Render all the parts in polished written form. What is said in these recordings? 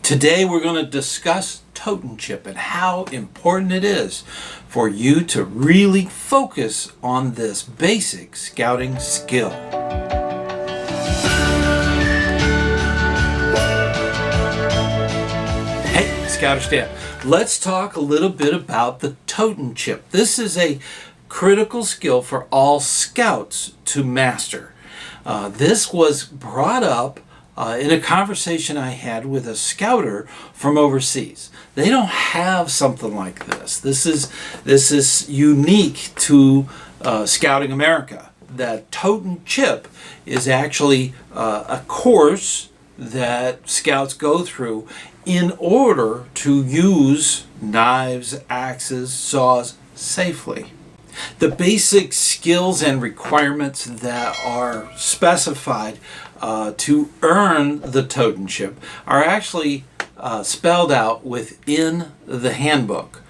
Today we're going to discuss Totin Chip and how important it is for you to really focus on this basic scouting skill. Hey, ScouterStan, let's talk a little bit about the Totin Chip. This is a critical skill for all scouts to master. This was brought up in a conversation I had with a scouter from overseas. They don't have something like this. This is unique to Scouting America. That Totin Chip is actually a course that scouts go through in order to use knives, axes, saws safely. The basic skills and requirements that are specified to earn the Totin Chip are actually spelled out within the handbook.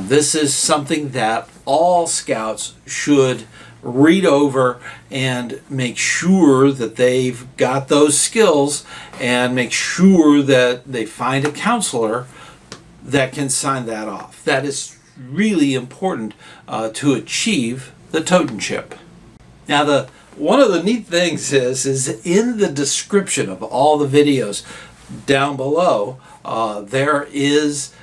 This is something that all scouts should read over and make sure that they've got those skills and make sure that they find a counselor that can sign that off. That is really important to achieve the Totin Chip. Now, one of the neat things is in the description of all the videos down below, there is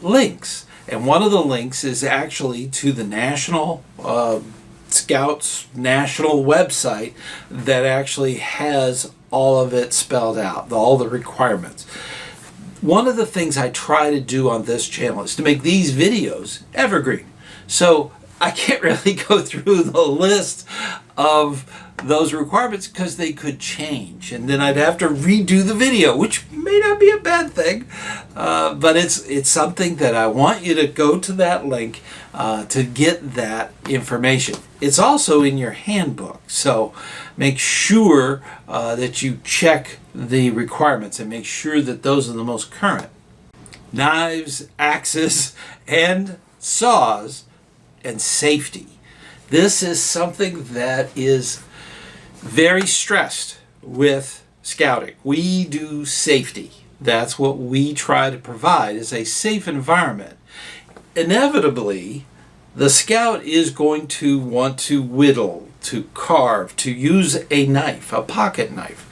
links. And one of the links is actually to the National Scouts National website that actually has all of it spelled out, all the requirements. One of the things I try to do on this channel is to make these videos evergreen. So I can't really go through the list of those requirements because they could change, and then I'd have to redo the video, which may not be a bad thing, but it's something that I want you to go to that link to get that information. It's also in your handbook, so make sure that you check the requirements and make sure that those are the most current. Knives, axes, and saws, and safety. This is something that is very stressed with scouting. We do safety. That's what we try to provide, is a safe environment. Inevitably, the scout is going to want to whittle, to carve, to use a knife, a pocket knife.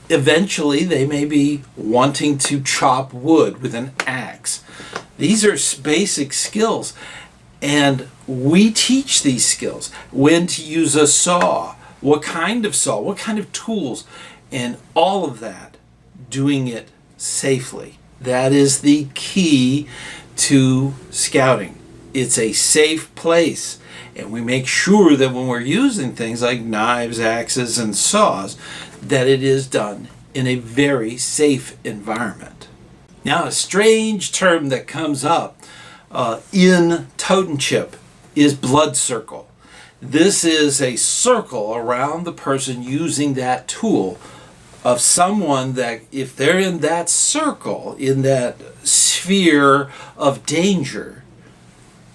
Eventually, they may be wanting to chop wood with an axe. These are basic skills. And we teach these skills. When to use a saw, what kind of saw, what kind of tools, and all of that, doing it safely. That is the key to scouting. It's a safe place. And we make sure that when we're using things like knives, axes, and saws, that it is done in a very safe environment. Now, a strange term that comes up in Totin Chip is blood circle. This is a circle around the person using that tool of someone that, if they're in that circle, in that sphere of danger,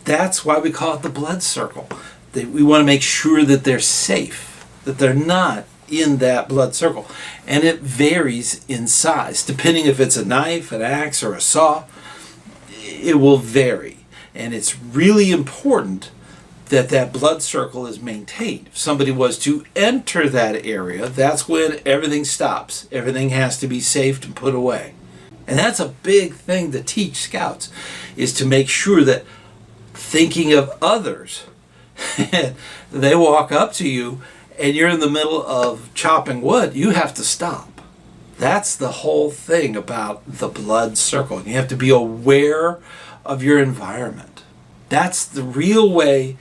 that's why we call it the blood circle. We want to make sure that they're safe, that they're not in that blood circle. And it varies in size. Depending if it's a knife, an axe, or a saw, it will vary. And it's really important that that blood circle is maintained. If somebody was to enter that area, that's when everything stops. Everything has to be saved and put away. And that's a big thing to teach scouts, is to make sure that thinking of others, they walk up to you and you're in the middle of chopping wood, you have to stop. That's the whole thing about the blood circle. You have to be aware of your environment. That's the real way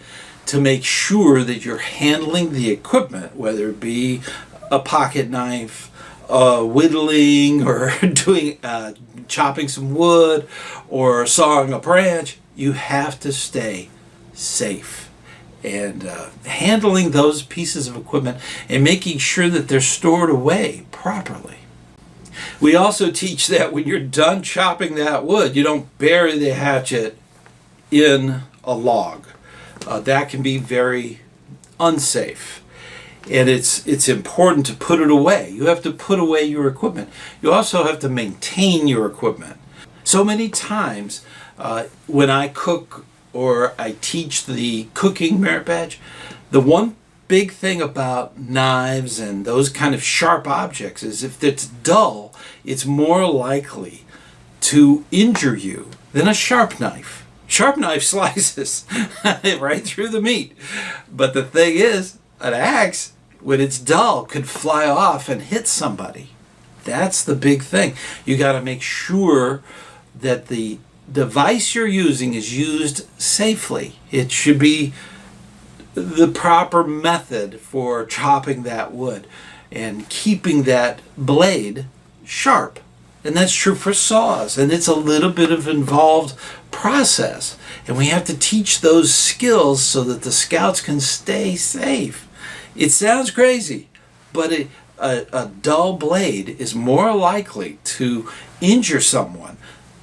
to make sure that you're handling the equipment, whether it be a pocket knife, whittling, or doing chopping some wood, or sawing a branch. You have to stay safe. And handling those pieces of equipment and making sure that they're stored away properly. We also teach that when you're done chopping that wood, you don't bury the hatchet in a log. That can be very unsafe. And it's important to put it away. You have to put away your equipment. You also have to maintain your equipment. So many times when I cook or I teach the cooking merit badge, the one big thing about knives and those kind of sharp objects is if it's dull, it's more likely to injure you than a sharp knife. Sharp knife slices right through the meat. But the thing is, an axe, when it's dull, could fly off and hit somebody. That's the big thing. You got to make sure that the device you're using is used safely. It should be the proper method for chopping that wood and keeping that blade sharp. And that's true for saws. And it's a little bit of involved process. And we have to teach those skills so that the scouts can stay safe. It sounds crazy, but a dull blade is more likely to injure someone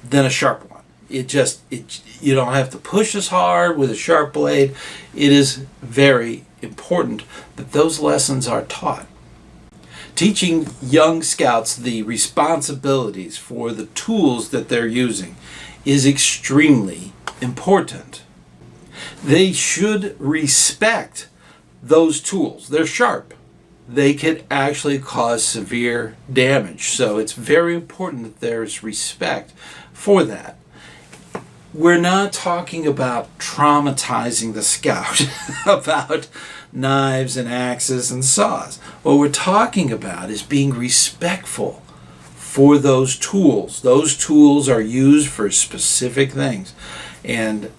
than a sharp one. You don't have to push as hard with a sharp blade. It is very important that those lessons are taught. Teaching young scouts the responsibilities for the tools that they're using is extremely important. They should respect those tools. They're sharp. They could actually cause severe damage. So it's very important that there's respect for that. We're not talking about traumatizing the scout about knives and axes and saws. What we're talking about is being respectful for those tools. Those tools are used for specific things. And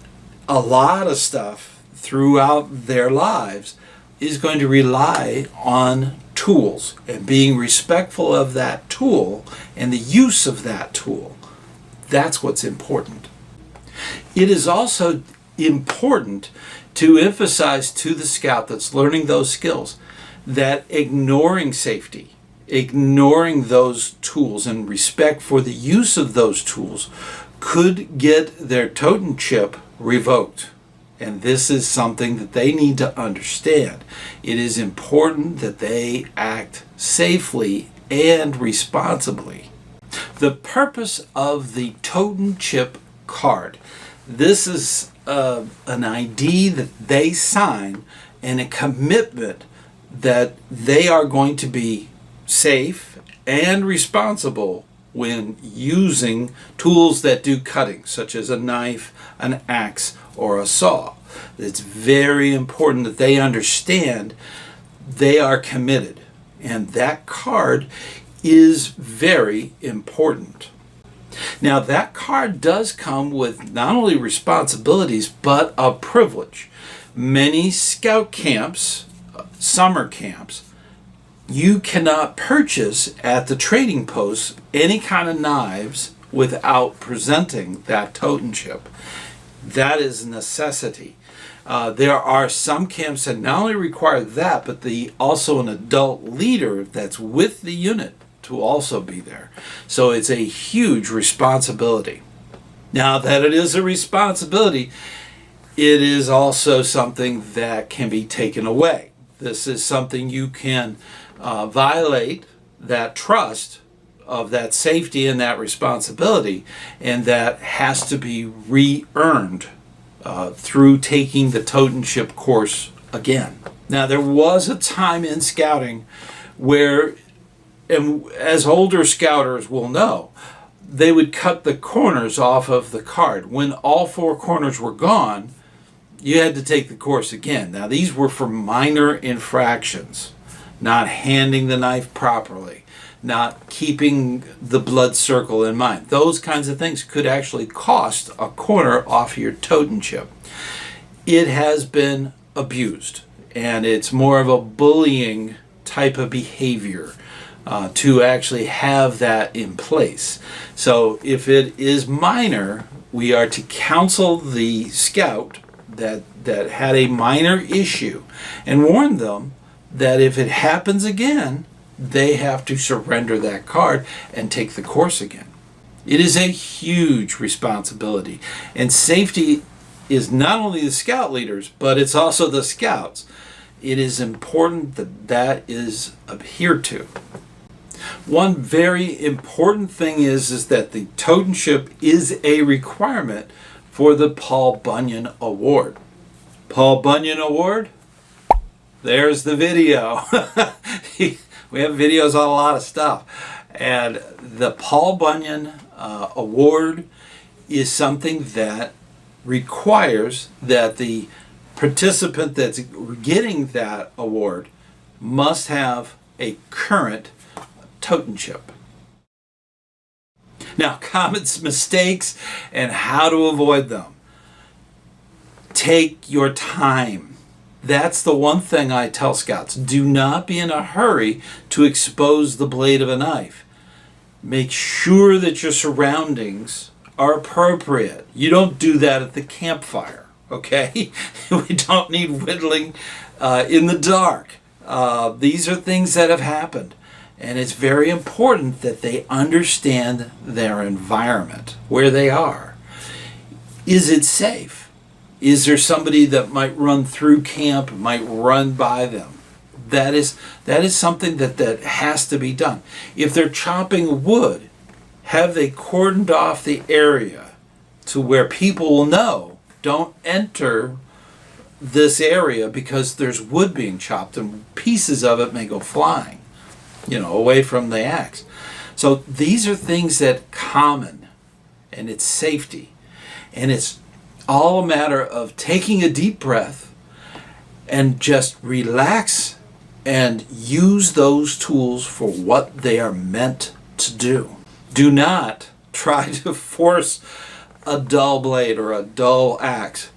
a lot of stuff throughout their lives is going to rely on tools and being respectful of that tool and the use of that tool. That's what's important. It is also important to emphasize to the scout that's learning those skills that ignoring safety, ignoring those tools and respect for the use of those tools could get their Totin Chip revoked. And this is something that they need to understand. It is important that they act safely and responsibly. The purpose of the Totin Chip card. This is an ID that they sign and a commitment that they are going to be safe and responsible when using tools that do cutting, such as a knife, an axe, or a saw. It's very important that they understand they are committed, and that card is very important. Now, that card does come with not only responsibilities, but a privilege. Many scout camps, summer camps, you cannot purchase at the trading posts any kind of knives without presenting that Totin Chip. That is a necessity. There are some camps that not only require that, but also an adult leader that's with the unit to also be there. So it's a huge responsibility. Now that it is a responsibility, it is also something that can be taken away. This is something you can violate that trust of that safety and that responsibility, and that has to be re-earned through taking the Totin Chip course again. Now, there was a time in scouting where, and as older scouters will know, they would cut the corners off of the card. When all four corners were gone, you had to take the course again. Now, these were for minor infractions, not handing the knife properly, not keeping the blood circle in mind. Those kinds of things could actually cost a corner off your Totin Chip. It has been abused, and it's more of a bullying type of behavior to actually have that in place. So if it is minor, we are to counsel the scout that had a minor issue and warn them that if it happens again, they have to surrender that card and take the course again. It is a huge responsibility, and safety is not only the scout leaders, but it's also the scouts. it is important that that is adhered to. One very important thing is that the Totin Chip is a requirement for the Paul Bunyan Award. Paul Bunyan Award? There's the video. We have videos on a lot of stuff. And the Paul Bunyan Award is something that requires that the participant that's getting that award must have a current Totin Chip. Now, common mistakes and how to avoid them. Take your time. That's the one thing I tell scouts. Do not be in a hurry to expose the blade of a knife. Make sure that your surroundings are appropriate. You don't do that at the campfire, okay? We don't need whittling in the dark. These are things that have happened. And it's very important that they understand their environment, where they are. Is it safe? Is there somebody that might run through camp, might run by them? That is something that has to be done. If they're chopping wood, have they cordoned off the area to where people will know, don't enter this area because there's wood being chopped and pieces of it may go flying, away from the axe. So these are things that common, and it's safety. And it's all a matter of taking a deep breath and just relax and use those tools for what they are meant to do. Do not try to force a dull blade or a dull axe.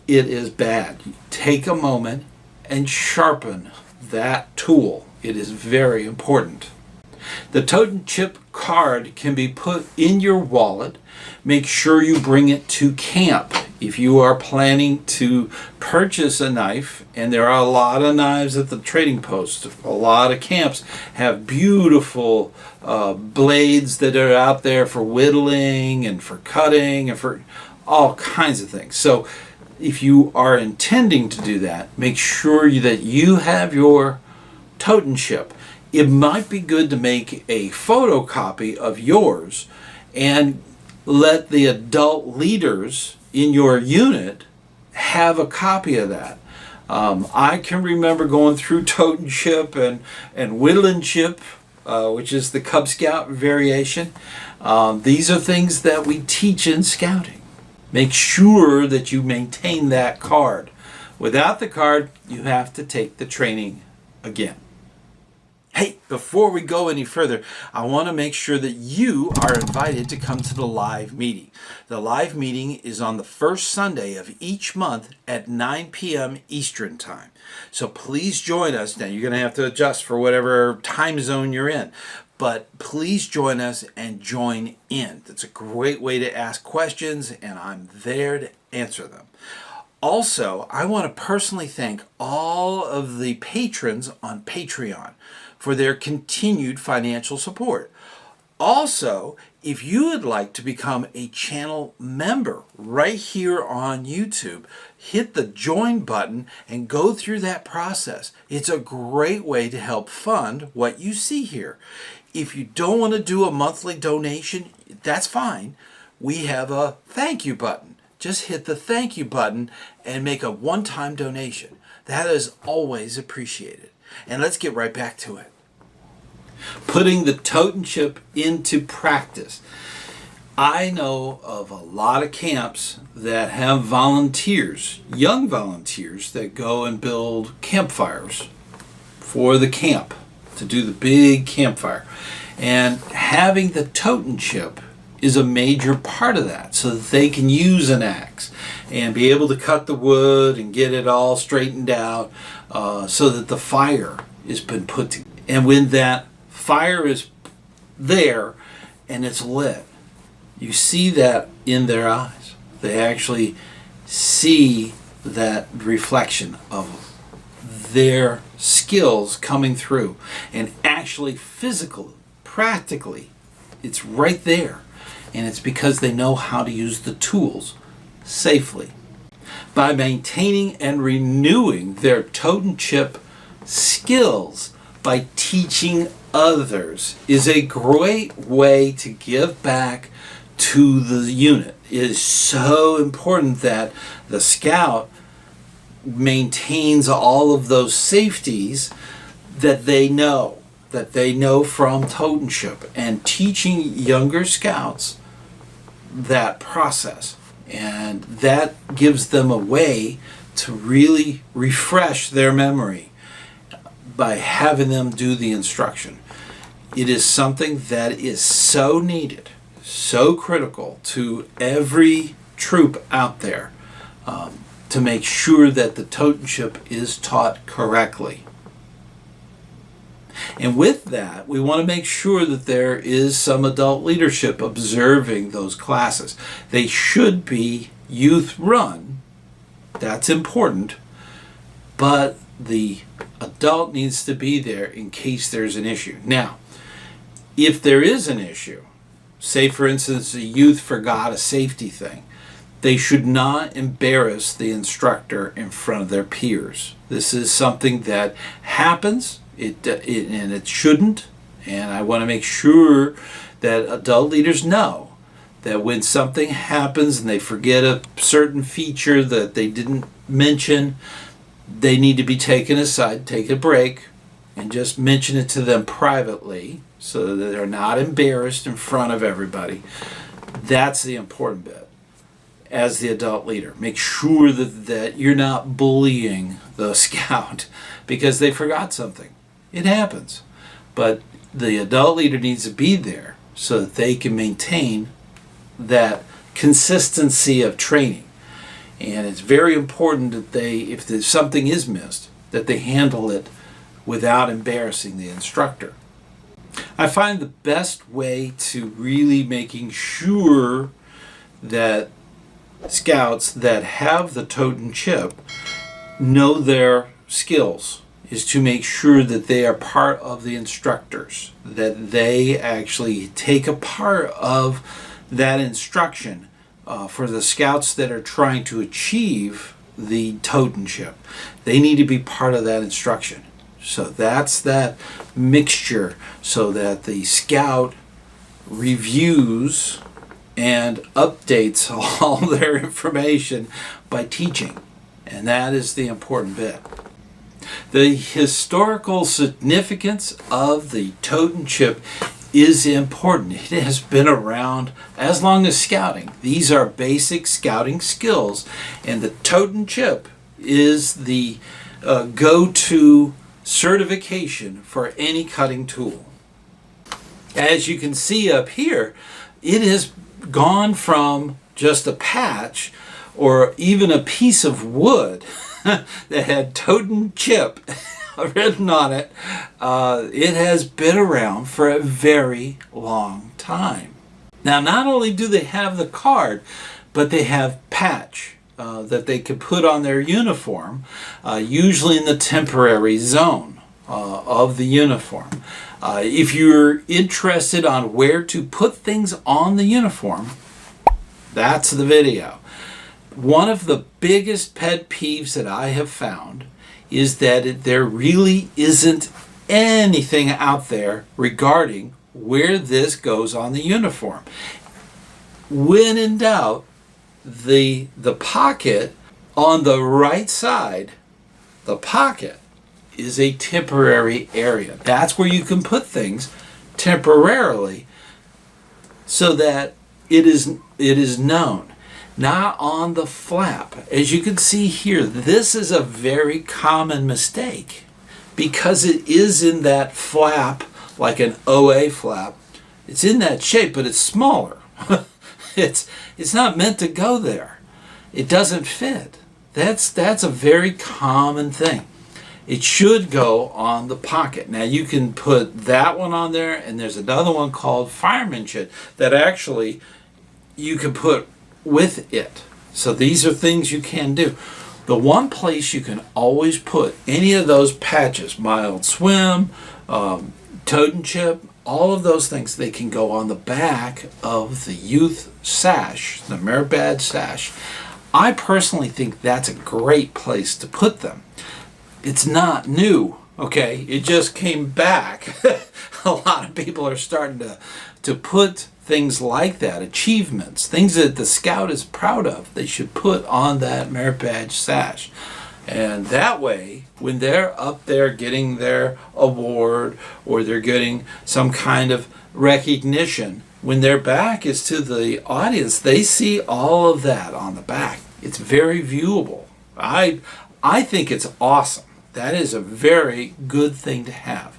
It is bad. Take a moment and sharpen that tool. It is very important. The Totin Chip card can be put in your wallet. Make sure you bring it to camp. If you are planning to purchase a knife, and there are a lot of knives at the trading post, a lot of camps have beautiful blades that are out there for whittling and for cutting and for all kinds of things. So if you are intending to do that, make sure that you have your Totin Chip. It might be good to make a photocopy of yours and let the adult leaders in your unit have a copy of that. I can remember going through Totin Chip and Whittling Chip, which is the Cub Scout variation. These are things that we teach in scouting. Make sure that you maintain that card. Without the card, you have to take the training again. Hey, before we go any further, I want to make sure that you are invited to come to the live meeting. The live meeting is on the first Sunday of each month at 9 p.m. Eastern Time. So please join us. Now, you're going to have to adjust for whatever time zone you're in. But please join us and join in. That's a great way to ask questions, and I'm there to answer them. Also, I want to personally thank all of the patrons on Patreon for their continued financial support. Also, if you would like to become a channel member right here on YouTube, hit the join button and go through that process. It's a great way to help fund what you see here. If you don't want to do a monthly donation, that's fine. We have a thank you button. Just hit the thank you button and make a one-time donation. That is always appreciated. And let's get right back to it. Putting the Totin Chip into practice. I know of a lot of camps that have volunteers, young volunteers, that go and build campfires for the camp, to do the big campfire. And having the Totin Chip is a major part of that, so that they can use an axe and be able to cut the wood and get it all straightened out, so that the fire has been put together. And when that fire is there and it's lit, you see that in their eyes. They actually see that reflection of their skills coming through, and actually physically, practically, it's right there. And it's because they know how to use the tools safely. by maintaining and renewing their Totin Chip skills by teaching others is a great way to give back to the unit. It is so important that the scout maintains all of those safeties that they know from Totin Chip, and teaching younger scouts that process, and that gives them a way to really refresh their memory by having them do the instruction. It is something that is so needed, so critical to every troop out there, to make sure that the Totin Chip is taught correctly. And with that, we want to make sure that there is some adult leadership observing those classes. They should be youth run. That's important. But the adult needs to be there in case there's an issue. Now, if there is an issue, say for instance the youth forgot a safety thing, they should not embarrass the instructor in front of their peers. This is something that happens, and it shouldn't, and I want to make sure that adult leaders know that when something happens and they forget a certain feature that they didn't mention, they need to be taken aside, take a break, and just mention it to them privately so that they're not embarrassed in front of everybody. That's the important bit. As the adult leader, make sure that you're not bullying the scout because they forgot something. It happens. But the adult leader needs to be there so that they can maintain that consistency of training. And it's very important that if something is missed, that they handle it without embarrassing the instructor. I find the best way to really making sure that scouts that have the Totin Chip know their skills is to make sure that they are part of the instructors, that they actually take a part of that instruction for the scouts that are trying to achieve the Totin Chip. They need to be part of that instruction. So that's that mixture so that the scout reviews and updates all their information by teaching. And that is the important bit. The historical significance of the Totin Chip is important. It has been around as long as scouting. These are basic scouting skills, and the Totin Chip is the go-to certification for any cutting tool. As you can see up here, it has gone from just a patch or even a piece of wood that had Totin Chip written on it. It has been around for a very long time. Now, not only do they have the card, but they have patch that they could put on their uniform, usually in the temporary zone of the uniform. If you're interested on where to put things on the uniform, that's the video. One of the biggest pet peeves that I have found is that there really isn't anything out there regarding where this goes on the uniform. When in doubt, the pocket on the right side, the pocket is a temporary area. That's where you can put things temporarily so that it is known. Not on the flap. As you can see here, this is a very common mistake because it is in that flap, like an OA flap. It's in that shape, but it's smaller. It's not meant to go there. It doesn't fit. That's a very common thing. It should go on the pocket. Now you can put that one on there, and there's another one called firemanship that actually you can put with it. So these are things you can do. The one place you can always put any of those patches, Mild Swim, Totin Chip, all of those things, they can go on the back of the youth sash, the merit badge sash. I personally think that's a great place to put them. It's not new, okay? It just came back. A lot of people are starting to put things like that, achievements, things that the Scout is proud of, they should put on that merit badge sash. And that way, when they're up there getting their award or they're getting some kind of recognition, when their back is to the audience, they see all of that on the back. It's very viewable. I think it's awesome. That is a very good thing to have.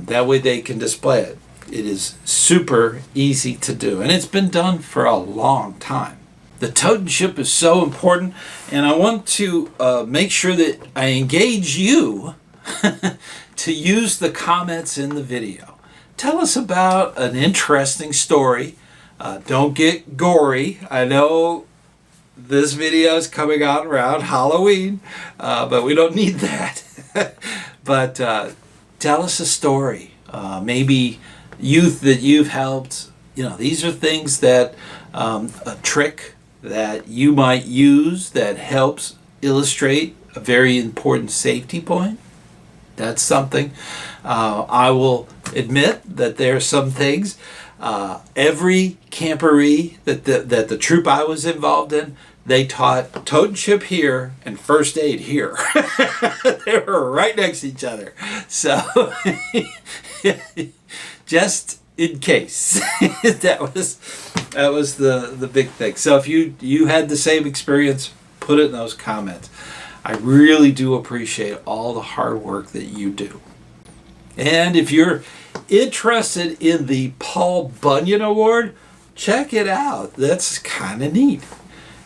That way they can display it. It is super easy to do, and it's been done for a long time. The Totin Chip is so important, and I want to make sure that I engage you to use the comments in the video. Tell us about an interesting story. Don't get gory. I know this video is coming out around Halloween, but we don't need that. But tell us a story. Maybe youth that you've helped. These are things that a trick that you might use that helps illustrate a very important safety point. That's something. I will admit that there are some things. Every camporee that the troop I was involved in, they taught Totin Chip here and first aid here. They were right next to each other. So just in case. that was the big thing. So if you had the same experience, put it in those comments. I really do appreciate all the hard work that you do. And if you're interested in the Paul Bunyan Award, check it out. That's kind of neat.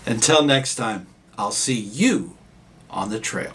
Until next time, I'll see you on the trail.